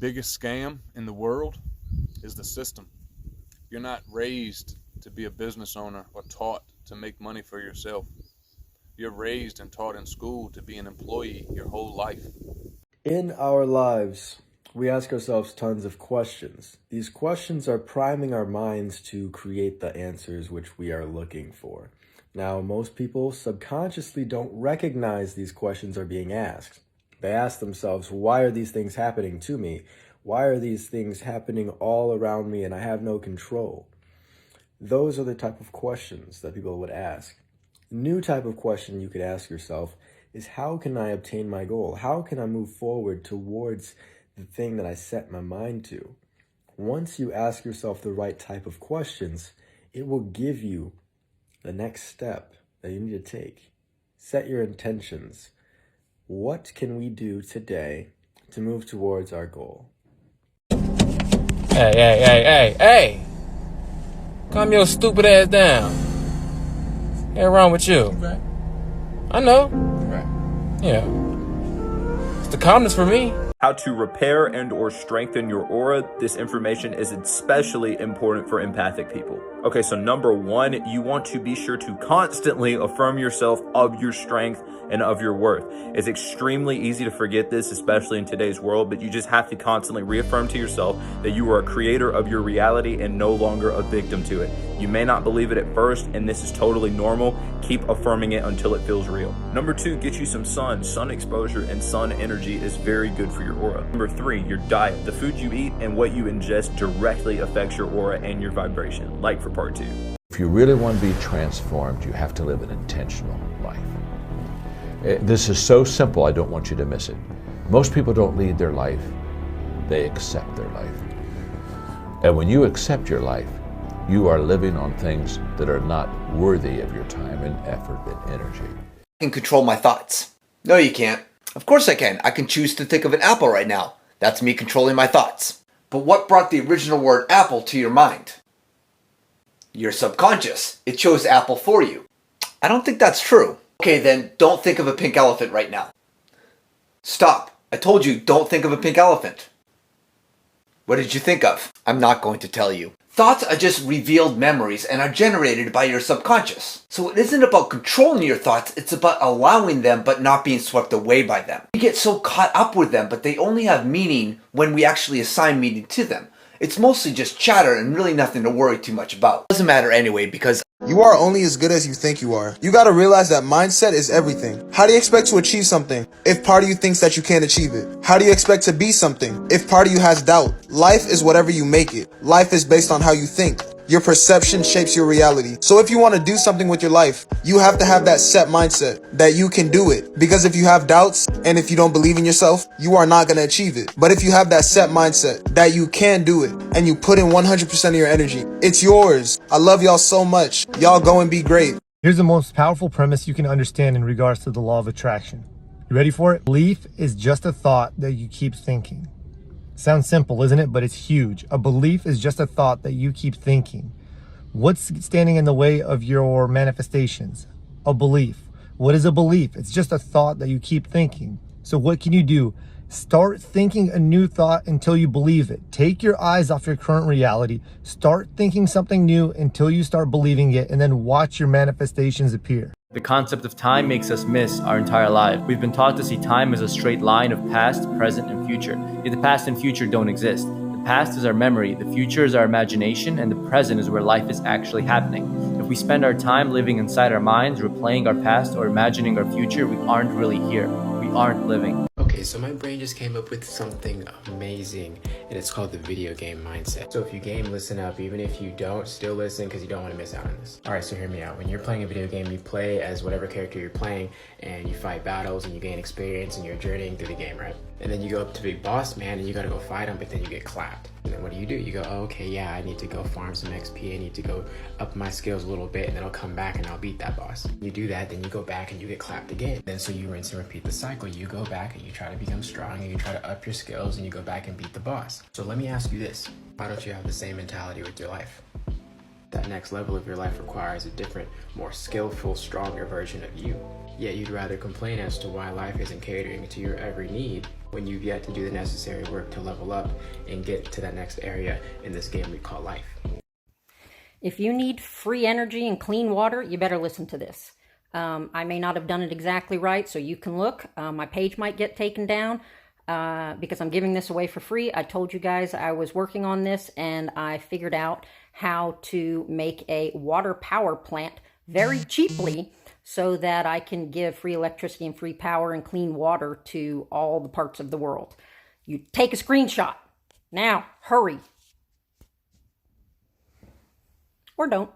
biggest scam in the world is the system. You're not raised to be a business owner or taught to make money for yourself. You're raised and taught in school to be an employee your whole life. In our lives, we ask ourselves tons of questions. These questions are priming our minds to create the answers which we are looking for. Now, most people subconsciously don't recognize these questions are being asked. They ask themselves, why are these things happening to me? Why are these things happening all around me and I have no control? Those are the type of questions that people would ask. A new type of question you could ask yourself is, how can I obtain my goal? How can I move forward towards the thing that I set my mind to? Once you ask yourself the right type of questions, it will give you the next step that you need to take. Set your intentions. What can we do today to move towards our goal? Hey. Calm your stupid ass down. What's wrong with you? Right. I know. Right. Yeah. It's the calmness for me. How to repair and or strengthen your aura. This information is especially important for empathic people. Okay, so number one, you want to be sure to constantly affirm yourself of your strength and of your worth. It's extremely easy to forget this, especially in today's world, but you just have to constantly reaffirm to yourself that you are a creator of your reality and no longer a victim to it. You may not believe it at first, and this is totally normal. Keep affirming it until it feels real. Number two, get you some sun. Sun exposure and sun energy is very good for your aura. Number three, your diet. The food you eat and what you ingest directly affects your aura and your vibration, like for part two. If you really want to be transformed, you have to live an intentional life. This is so simple, I don't want you to miss it. Most people don't lead their life, they accept their life. And when you accept your life, you are living on things that are not worthy of your time and effort and energy. I can control my thoughts. No, you can't. Of course I can. I can choose to think of an apple right now. That's me controlling my thoughts. But what brought the original word apple to your mind? Your subconscious. It chose apple for you. I don't think that's true. Okay, then don't think of a pink elephant right now. Stop. I told you, don't think of a pink elephant. What did you think of? I'm not going to tell you. Thoughts are just revealed memories and are generated by your subconscious. So it isn't about controlling your thoughts, it's about allowing them but not being swept away by them. We get so caught up with them, but they only have meaning when we actually assign meaning to them. It's mostly just chatter and really nothing to worry too much about. It doesn't matter anyway because You are only as good as you think you are. You gotta realize that mindset is everything. How do you expect to achieve something if part of you thinks that you can't achieve it? How do you expect to be something if part of you has doubt? Life is whatever you make it. Life is based on how you think. Your perception shapes your reality. So if you want to do something with your life, you have to have that set mindset that you can do it. Because if you have doubts and if you don't believe in yourself, you are not going to achieve it. But if you have that set mindset that you can do it and you put in 100% of your energy, it's yours. I love y'all so much. Y'all go and be great. Here's the most powerful premise you can understand in regards to the law of attraction. You ready for it? Belief is just a thought that you keep thinking. Sounds simple, isn't it? But it's huge. A belief is just a thought that you keep thinking. What's standing in the way of your manifestations? A belief. What is a belief? It's just a thought that you keep thinking. So what can you do? Start thinking a new thought until you believe it. Take your eyes off your current reality. Start thinking something new until you start believing it, and then watch your manifestations appear. The concept of time makes us miss our entire life. We've been taught to see time as a straight line of past, present, and future. Yet the past and future don't exist. The past is our memory, the future is our imagination, and the present is where life is actually happening. If we spend our time living inside our minds, replaying our past, or imagining our future, we aren't really here. We aren't living. Okay, so my brain just came up with something amazing, and it's called the video game mindset. So if you game, listen up. Even if you don't, still listen because you don't want to miss out on this. All right, so hear me out. When you're playing a video game, you play as whatever character you're playing, and you fight battles, and you gain experience, and you're journeying through the game, right? And then you go up to big boss man, and you gotta go fight him, but then you get clapped. And then what do? You go, oh, okay, yeah, I need to go farm some XP. I need to go up my skills a little bit, and then I'll come back and I'll beat that boss. You do that, then you go back and you get clapped again. Then so you rinse and repeat the cycle. You go back and you try to become strong, and you try to up your skills, and you go back and beat the boss. So let me ask you this. Why don't you have the same mentality with your life? That next level of your life requires a different, more skillful, stronger version of you. Yet you'd rather complain as to why life isn't catering to your every need when you've yet to do the necessary work to level up and get to that next area in this game we call life. If you need free energy and clean water, you better listen to this. I may not have done it exactly right, so you can look. My page might get taken down because I'm giving this away for free. I told you guys I was working on this, and I figured out how to make a water power plant very cheaply so that I can give free electricity and free power and clean water to all the parts of the world. You take a screenshot. Now, hurry. Or don't.